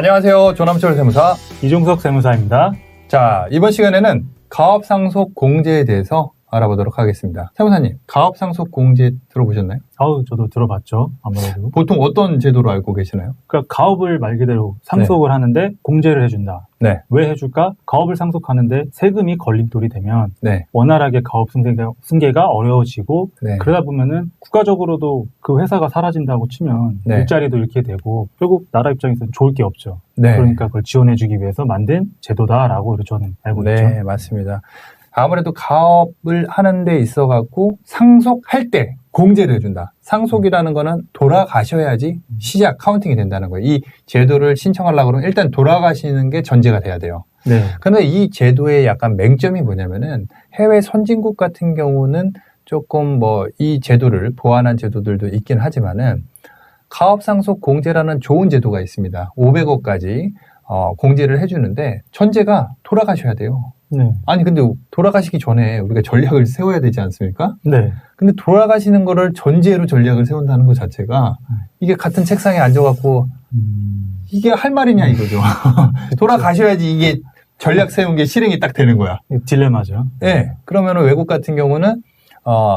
안녕하세요. 조남철 세무사 이종석 세무사입니다. 자, 이번 시간에는 가업상속 공제에 대해서 알아보도록 하겠습니다. 세무사님, 가업상속 공제 들어보셨나요? 저도 들어봤죠. 아무래도. 보통 어떤 제도로 알고 계시나요? 그러니까 가업을 말 그대로 상속을 하는데 공제를 해준다. 네. 왜 해줄까? 가업을 상속하는데 세금이 걸림돌이 되면 네. 원활하게 가업 승계가 어려워지고 네. 그러다 보면은 국가적으로도 그 회사가 사라진다고 치면 네. 일자리도 잃게 되고 결국 나라 입장에서는 좋을 게 없죠. 네. 그러니까 그걸 지원해주기 위해서 만든 제도다라고 저는 알고 있죠. 네, 맞습니다. 아무래도 가업을 하는 데 있어갖고 상속할 때 공제를 해준다. 상속이라는 거는 돌아가셔야지 시작 카운팅이 된다는 거예요. 이 제도를 신청하려고 그러면 일단 돌아가시는 게 전제가 돼야 돼요. 네. 그런데 이 제도의 약간 맹점이 뭐냐면은 해외 선진국 같은 경우는 조금 이 제도를 보완한 제도들도 있긴 하지만은 가업상속 공제라는 좋은 제도가 있습니다. 500억까지 공제를 해주는데 전제가 돌아가셔야 돼요. 네. 아니 근데 돌아가시기 전에 우리가 전략을 세워야 되지 않습니까? 네. 근데 돌아가시는 거를 전제로 전략을 세운다는 것 자체가 이게 같은 책상에 앉아갖고 이게 할 말이냐 이거죠. 돌아가셔야지 이게 전략 세운 게 실행이 딱 되는 거야. 딜레마죠. 네. 그러면은 외국 같은 경우는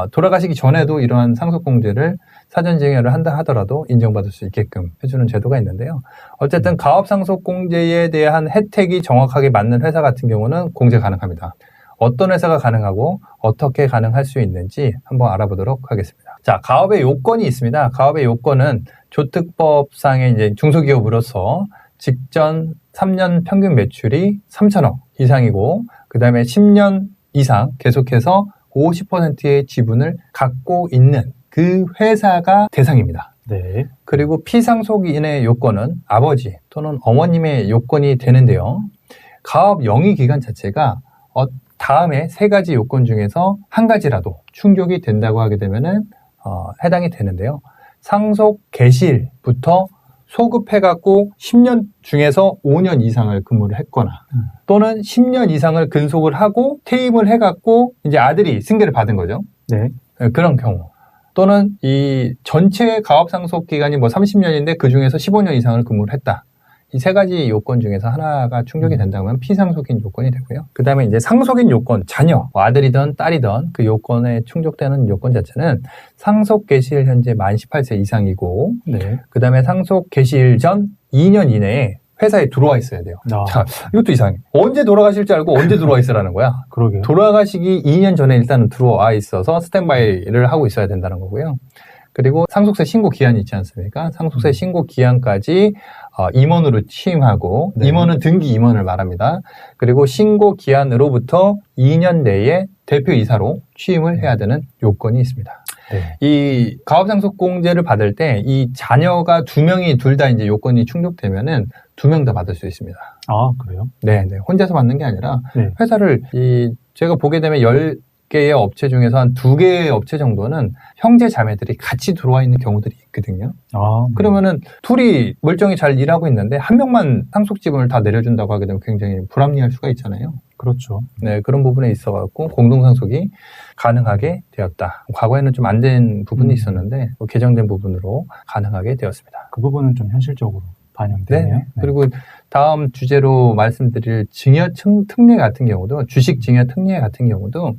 돌아가시기 전에도 이러한 상속공제를 사전증여를 한다 하더라도 인정받을 수 있게끔 해주는 제도가 있는데요. 어쨌든 가업상속공제에 대한 혜택이 정확하게 맞는 회사 같은 경우는 공제 가능합니다. 어떤 회사가 가능하고 어떻게 가능할 수 있는지 한번 알아보도록 하겠습니다. 자, 가업의 요건이 있습니다. 가업의 요건은 조특법상의 이제 중소기업으로서 직전 3년 평균 매출이 3천억 이상이고, 그 다음에 10년 이상 계속해서 50%의 지분을 갖고 있는 그 회사가 대상입니다. 네. 그리고 피상속인의 요건은 아버지 또는 어머님의 요건이 되는데요. 가업 영위 기간 자체가 다음에 세 가지 요건 중에서 한 가지라도 충족이 된다고 하게 되면은 해당이 되는데요. 상속 개시일부터 소급해갖고 10년 중에서 5년 이상을 근무를 했거나 또는 10년 이상을 근속을 하고 퇴임을 해갖고 이제 아들이 승계를 받은 거죠. 네. 그런 경우. 또는 이 전체 가업상속 기간이 30년인데 그 중에서 15년 이상을 근무를 했다. 이 세 가지 요건 중에서 하나가 충족이 된다면 피상속인 요건이 되고요. 그 다음에 이제 상속인 요건, 자녀, 아들이든 딸이든 그 요건에 충족되는 요건 자체는 상속 개시일 현재 만 18세 이상이고, 네. 그 다음에 상속 개시일 전 2년 이내에 회사에 들어와 있어야 돼요. 자, 이것도 이상해. 언제 돌아가실지 알고 언제 들어와 있으라는 거야. 그러게요. 돌아가시기 2년 전에 일단은 들어와 있어서 스탠바이를 하고 있어야 된다는 거고요. 그리고 상속세 신고 기한이 있지 않습니까? 상속세 신고 기한까지 임원으로 취임하고, 네. 임원은 등기 임원을 말합니다. 그리고 신고 기한으로부터 2년 내에 대표이사로 취임을 해야 되는 요건이 있습니다. 네. 이 가업상속공제를 받을 때 이 자녀가 2명이 둘 다 이제 요건이 충족되면은 2명 다 받을 수 있습니다. 아, 그래요? 네. 혼자서 받는 게 아니라 네. 회사를 제가 보게 되면 10개의 업체 중에서 한 2개의 업체 정도는 형제 자매들이 같이 들어와 있는 경우들이 있거든요. 아, 네. 그러면은 둘이 멀쩡히 잘 일하고 있는데 한 명만 상속 지분을 다 내려준다고 하게 되면 굉장히 불합리할 수가 있잖아요. 그렇죠. 네, 그런 부분에 있어갖고 공동상속이 가능하게 되었다. 과거에는 좀 안 된 부분이 있었는데 개정된 부분으로 가능하게 되었습니다. 그 부분은 좀 현실적으로 반영되네요. 네. 그리고 다음 주제로 말씀드릴 증여 특례 같은 경우도, 주식 증여 특례 같은 경우도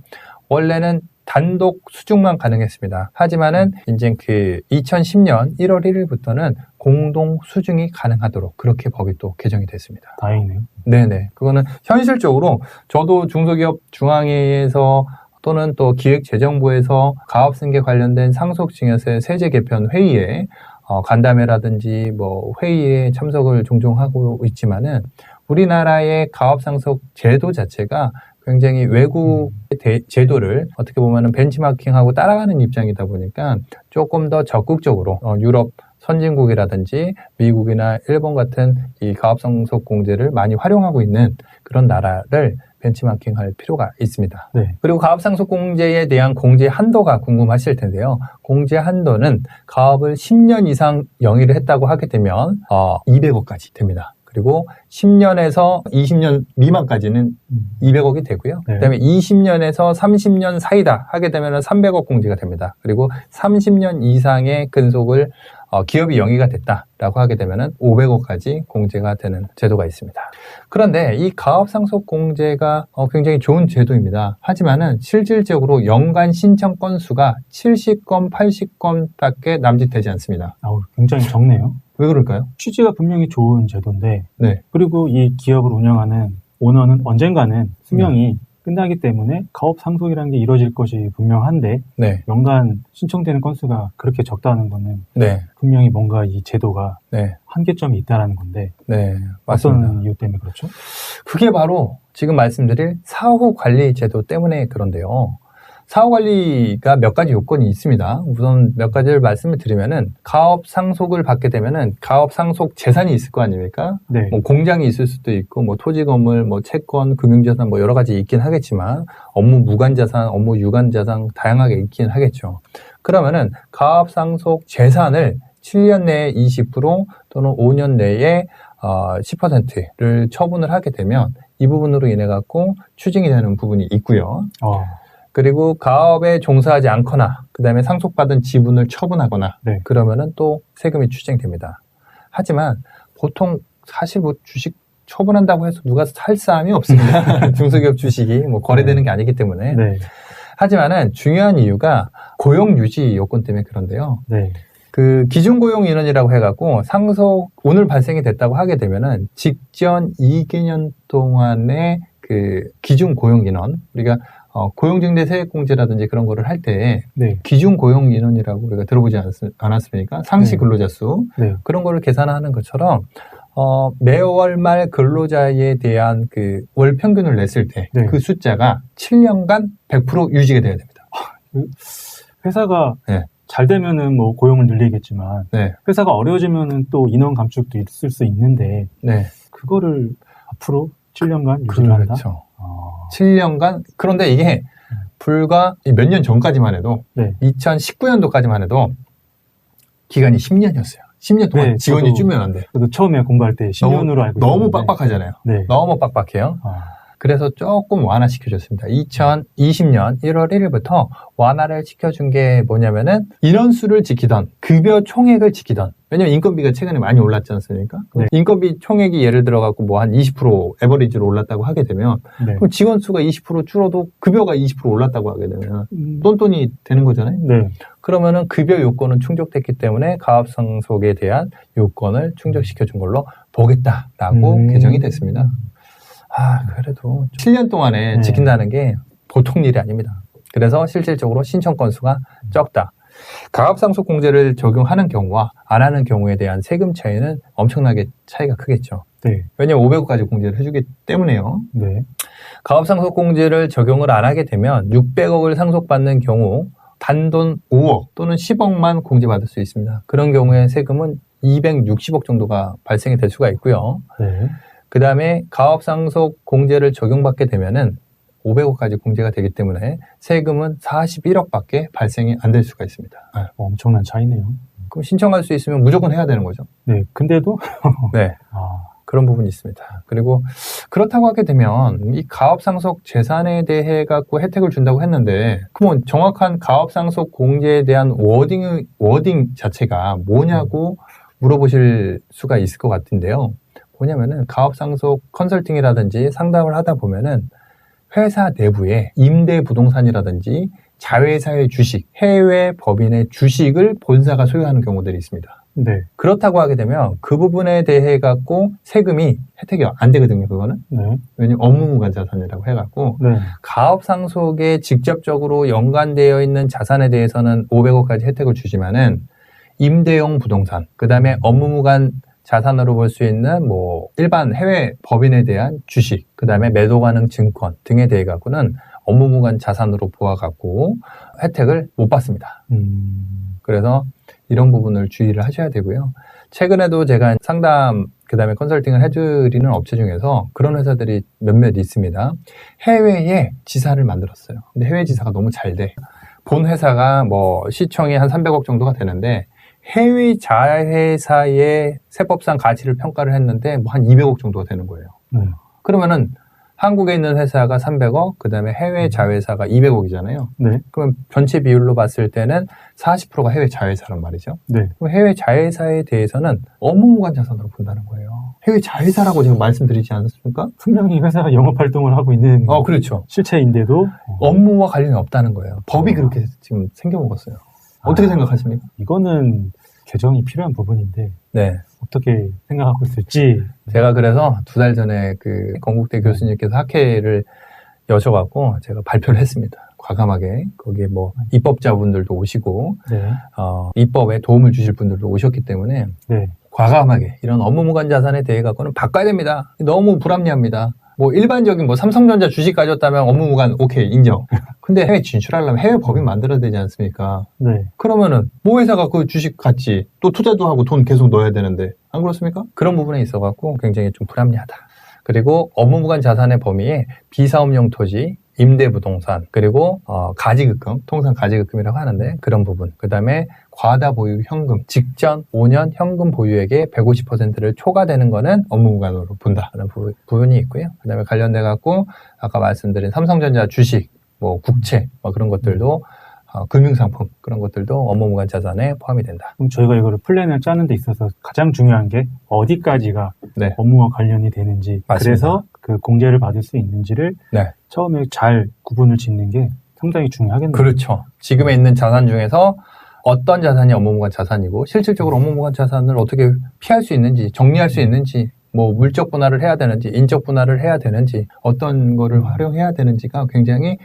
원래는 단독 수중만 가능했습니다. 하지만은 이제 2010년 1월 1일부터는 공동 수중이 가능하도록 그렇게 법이 또 개정이 됐습니다. 다행이네요. 네네. 그거는 현실적으로 저도 중소기업 중앙회에서 또는 또 기획재정부에서 가업승계 관련된 상속증여세 세제 개편 회의에 간담회라든지 회의에 참석을 종종 하고 있지만은 우리나라의 가업상속 제도 자체가 굉장히 외국의 제도를 어떻게 보면은 벤치마킹하고 따라가는 입장이다 보니까 조금 더 적극적으로 유럽 선진국이라든지 미국이나 일본 같은 이 가업상속 공제를 많이 활용하고 있는 그런 나라를 벤치마킹할 필요가 있습니다. 네. 그리고 가업상속 공제에 대한 공제 한도가 궁금하실 텐데요. 공제 한도는 가업을 10년 이상 영위를 했다고 하게 되면 200억까지 됩니다. 그리고 10년에서 20년 미만까지는 200억이 되고요. 네. 그다음에 20년에서 30년 사이다 하게 되면 300억 공제가 됩니다. 그리고 30년 이상의 근속을 기업이 영위가 됐다라고 하게 되면은 500억까지 공제가 되는 제도가 있습니다. 그런데 이 가업상속공제가 굉장히 좋은 제도입니다. 하지만은 실질적으로 연간 신청 건수가 70건, 80건밖에 남짓되지 않습니다. 굉장히 적네요. 왜 그럴까요? 취지가 분명히 좋은 제도인데, 네. 그리고 이 기업을 운영하는 오너는 언젠가는 수명이 끝나기 때문에 가업 상속이라는 게 이루어질 것이 분명한데, 네. 연간 신청되는 건수가 그렇게 적다는 거는 네. 분명히 뭔가 이 제도가 네. 한계점이 있다는 건데, 네. 맞습니다. 어떤 이유 때문에 그렇죠? 그게 바로 지금 말씀드릴 사후 관리 제도 때문에 그런데요. 사후 관리가 몇 가지 요건이 있습니다. 우선 몇 가지를 말씀을 드리면은 가업 상속을 받게 되면은 가업 상속 재산이 있을 거 아닙니까? 네. 뭐 공장이 있을 수도 있고 뭐 토지 건물, 뭐 채권, 금융자산 뭐 여러 가지 있긴 하겠지만 업무 무관 자산, 업무 유관 자산 다양하게 있긴 하겠죠. 그러면은 가업 상속 재산을 7년 내에 20% 또는 5년 내에 10%를 처분을 하게 되면 이 부분으로 인해 갖고 추징이 되는 부분이 있고요. 그리고 가업에 종사하지 않거나 그다음에 상속받은 지분을 처분하거나 네. 그러면은 또 세금이 추징됩니다. 하지만 보통 사실 뭐 주식 처분한다고 해서 누가 살 사람이 없습니다. 중소기업 주식이 뭐 거래되는 게 아니기 때문에. 네. 하지만은 중요한 이유가 고용 유지 요건 때문에 그런데요. 네. 그 기준 고용 인원이라고 해갖고 상속 오늘 발생이 됐다고 하게 되면은 직전 2개년 동안의 그 기준 고용 인원 우리가 고용증대 세액공제라든지 그런 거를 할 때 네. 기준 고용 인원이라고 우리가 들어보지 않았습니까? 상시 네. 근로자 수 네. 그런 거를 계산하는 것처럼 매월 말 근로자에 대한 그 월 평균을 냈을 때 그 네. 숫자가 7년간 100% 유지가 돼야 됩니다. 회사가 네. 잘 되면은 뭐 고용을 늘리겠지만 네. 회사가 어려워지면은 또 인원 감축도 있을 수 있는데 네. 그거를 앞으로 7년간 유지를 한다? 그렇죠. 7년간 그런데 이게 불과 몇 년 전까지만 해도 네. 2019년도까지만 해도 기간이 10년이었어요. 10년 동안 네, 지원이 저도 줄면 안 돼. 저도 처음에 공부할 때 10년으로 알고 너무 있었는데 빡빡하잖아요. 네. 너무 빡빡해요. 그래서 조금 완화시켜줬습니다. 2020년 1월 1일부터 완화를 시켜준 게 뭐냐면은 인원수를 지키던 급여 총액을 지키던 왜냐면 인건비가 최근에 많이 올랐지 않습니까? 네. 인건비 총액이 예를 들어갖고 뭐 한 20% 에버리지로 올랐다고 하게 되면 네. 그럼 직원 수가 20% 줄어도 급여가 20% 올랐다고 하게 되면 똔똔이 되는 거잖아요. 네. 그러면은 급여 요건은 충족됐기 때문에 가업상속에 대한 요건을 충족시켜준 걸로 보겠다라고 개정이 됐습니다. 그래도 7년 동안에 네. 지킨다는 게 보통 일이 아닙니다. 그래서 실질적으로 신청 건수가 적다. 가업상속공제를 적용하는 경우와 안 하는 경우에 대한 세금 차이는 엄청나게 차이가 크겠죠. 네. 왜냐하면 500억까지 공제를 해주기 때문에요. 네. 가업상속공제를 적용을 안 하게 되면 600억을 상속받는 경우 단돈 5억 또는 10억만 공제받을 수 있습니다. 그런 경우에 세금은 260억 정도가 발생이 될 수가 있고요. 네. 그 다음에 가업상속 공제를 적용받게 되면은 500억까지 공제가 되기 때문에 세금은 41억밖에 발생이 안 될 수가 있습니다. 엄청난 차이네요. 그럼 신청할 수 있으면 무조건 해야 되는 거죠. 네. 근데도 네. 그런 부분이 있습니다. 그리고 그렇다고 하게 되면 이 가업상속 재산에 대해 갖고 혜택을 준다고 했는데 그러면 정확한 가업상속 공제에 대한 워딩 자체가 뭐냐고 물어보실 수가 있을 것 같은데요. 뭐냐면은 가업상속 컨설팅이라든지 상담을 하다 보면은 회사 내부에 임대 부동산이라든지 자회사의 주식, 해외 법인의 주식을 본사가 소유하는 경우들이 있습니다. 네. 그렇다고 하게 되면 그 부분에 대해 갖고 세금이 혜택이 안 되거든요, 그거는. 네. 왜냐면 업무무관 자산이라고 해갖고 네. 가업상속에 직접적으로 연관되어 있는 자산에 대해서는 500억까지 혜택을 주지만은 임대용 부동산, 그 다음에 업무무관 자산으로 볼 수 있는 뭐 일반 해외 법인에 대한 주식, 그 다음에 매도 가능 증권 등에 대해 갖고는 업무무관 자산으로 보아갖고 혜택을 못 받습니다. 그래서 이런 부분을 주의를 하셔야 되고요. 최근에도 제가 상담, 그 다음에 컨설팅을 해드리는 업체 중에서 그런 회사들이 몇몇 있습니다. 해외에 지사를 만들었어요. 근데 해외 지사가 너무 잘 돼. 본 회사가 뭐 시총이 한 300억 정도가 되는데 해외 자회사의 세법상 가치를 평가를 했는데 뭐 한 200억 정도가 되는 거예요. 그러면은 한국에 있는 회사가 300억, 그 다음에 해외 자회사가 200억이잖아요. 네. 그럼 전체 비율로 봤을 때는 40%가 해외 자회사란 말이죠. 네. 그럼 해외 자회사에 대해서는 업무무관 자산으로 본다는 거예요. 해외 자회사라고 제가 말씀드리지 않았습니까? 분명히 회사가 영업 활동을 하고 있는 그렇죠. 실체인데도 업무와 관련이 없다는 거예요. 법이 그렇게 지금 생겨먹었어요. 어떻게 생각하십니까? 이거는 개정이 필요한 부분인데 네. 어떻게 생각하고 있을지. 제가 그래서 2달 전에 그 건국대 교수님께서 학회를 여셔갖고 제가 발표를 했습니다. 과감하게. 거기에 뭐 입법자분들도 오시고, 네. 입법에 도움을 주실 분들도 오셨기 때문에 네. 과감하게 이런 업무무관 자산에 대해 갖고는 바꿔야 됩니다. 너무 불합리합니다. 뭐 일반적인 뭐 삼성전자 주식 가졌다면 업무무관 오케이 인정. 근데 해외 진출하려면 해외 법인 만들어야 되지 않습니까? 네. 그러면은 모 회사가 그 주식 같이 또 투자도 하고 돈 계속 넣어야 되는데 안 그렇습니까? 그런 부분에 있어갖고 굉장히 좀 불합리하다. 그리고 업무무관 자산의 범위에 비사업용 토지, 임대부동산, 그리고 가지급금, 통상 가지급금이라고 하는데 그런 부분. 그 다음에 과다 보유 현금, 직전 5년 현금 보유액의 150%를 초과되는 거는 업무무관으로 본다는 부분이 있고요. 그 다음에 관련돼 갖고 아까 말씀드린 삼성전자 주식, 뭐 국채, 뭐 그런 것들도 금융상품 그런 것들도 업무무관 자산에 포함이 된다. 그럼 저희가 이거를 플랜을 짜는 데 있어서 가장 중요한 게 어디까지가 네. 업무와 관련이 되는지, 맞습니다. 그래서 그 공제를 받을 수 있는지를 네. 처음에 잘 구분을 짓는 게 상당히 중요하겠네요. 그렇죠. 지금에 있는 자산 중에서 어떤 자산이 업무무관 자산이고 실질적으로 업무무관 자산을 어떻게 피할 수 있는지, 정리할 수 있는지, 뭐 물적 분할을 해야 되는지, 인적 분할을 해야 되는지, 어떤 거를 활용해야 되는지가 굉장히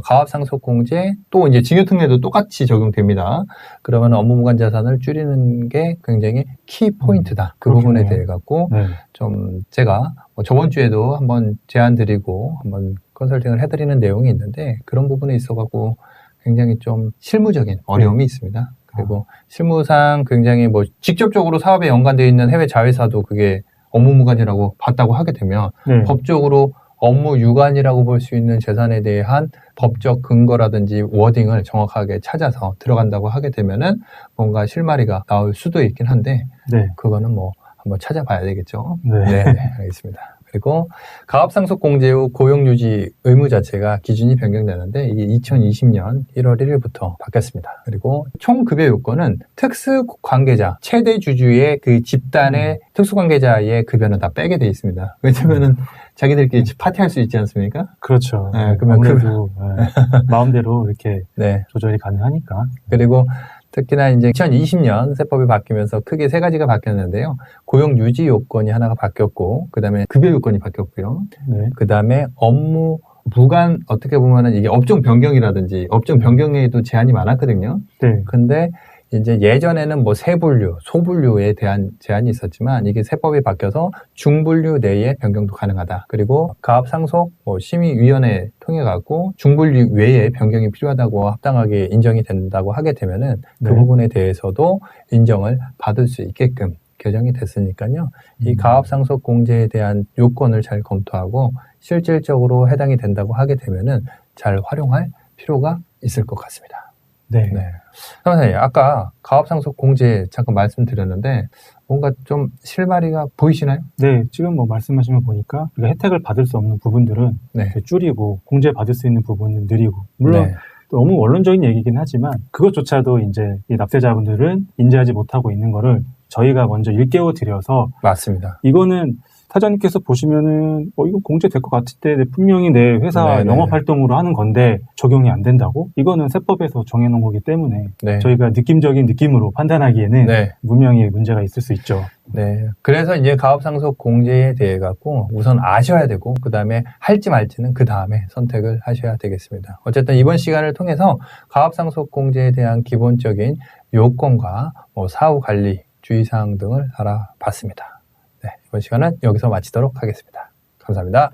가압상속공제, 또 이제 징역특례도 똑같이 적용됩니다. 그러면 업무무관 자산을 줄이는 게 굉장히 키 포인트다. 그 부분에 대해 갖고 네. 좀 제가 저번 주에도 한번 제안 드리고 한번 컨설팅을 해드리는 내용이 있는데 그런 부분에 있어 갖고 굉장히 좀 실무적인 어려움이 있습니다. 그리고 실무상 굉장히 뭐 직접적으로 사업에 연관되어 있는 해외 자회사도 그게 업무무관이라고 봤다고 하게 되면 네. 법적으로 업무 유관이라고 볼 수 있는 재산에 대한 법적 근거라든지 워딩을 정확하게 찾아서 들어간다고 하게 되면은 뭔가 실마리가 나올 수도 있긴 한데 네. 그거는 뭐 한번 찾아봐야 되겠죠. 네. 네, 알겠습니다. 그리고 가압상속공제 후 고용유지 의무 자체가 기준이 변경되는데 이게 2020년 1월 1일부터 바뀌었습니다. 그리고 총급여 요건은 특수관계자, 최대 주주의 그 집단의 특수관계자의 급여는 다 빼게 돼 있습니다. 왜냐면은 자기들끼리 파티할 수 있지 않습니까? 그렇죠. 네, 그러면 아무래도 마음대로 이렇게 네. 조절이 가능하니까. 그리고 특히나 이제 2020년 세법이 바뀌면서 크게 3가지가 바뀌었는데요. 고용 유지 요건이 하나가 바뀌었고, 그 다음에 급여 요건이 바뀌었고요. 네. 그 다음에 업무 무관, 어떻게 보면은 이게 업종 변경이라든지 업종 변경에도 제한이 많았거든요. 네. 근데 이제 예전에는 뭐 세분류, 소분류에 대한 제한이 있었지만 이게 세법이 바뀌어서 중분류 내에 변경도 가능하다. 그리고 가압상속 심의위원회 통해 갖고 중분류 외에 변경이 필요하다고 합당하게 인정이 된다고 하게 되면은 그 네. 부분에 대해서도 인정을 받을 수 있게끔 개정이 됐으니까요. 이 가압상속 공제에 대한 요건을 잘 검토하고 실질적으로 해당이 된다고 하게 되면은 잘 활용할 필요가 있을 것 같습니다. 네. 네. 선생님, 아까 가압상속 공제 잠깐 말씀드렸는데 뭔가 좀 실마리가 보이시나요? 네, 지금 뭐 말씀하신 거 보니까 우리가 혜택을 받을 수 없는 부분들은 네. 이렇게 줄이고 공제 받을 수 있는 부분은 늘리고, 물론 네. 너무 원론적인 얘기긴 하지만 그것조차도 이제 이 납세자분들은 인지하지 못하고 있는 거를 저희가 먼저 일깨워 드려서, 맞습니다. 이거는 사장님께서 보시면은 이거 공제될 것 같을 때 분명히 내 회사 네네. 영업 활동으로 하는 건데 적용이 안 된다고? 이거는 세법에서 정해놓은 거기 때문에 네. 저희가 느낌적인 느낌으로 판단하기에는 네. 분명히 문제가 있을 수 있죠. 네. 그래서 이제 가압상속 공제에 대해 갖고 우선 아셔야 되고 그 다음에 할지 말지는 그 다음에 선택을 하셔야 되겠습니다. 어쨌든 이번 시간을 통해서 가압상속 공제에 대한 기본적인 요건과 사후 관리 주의사항 등을 알아봤습니다. 네. 이번 시간은 여기서 마치도록 하겠습니다. 감사합니다.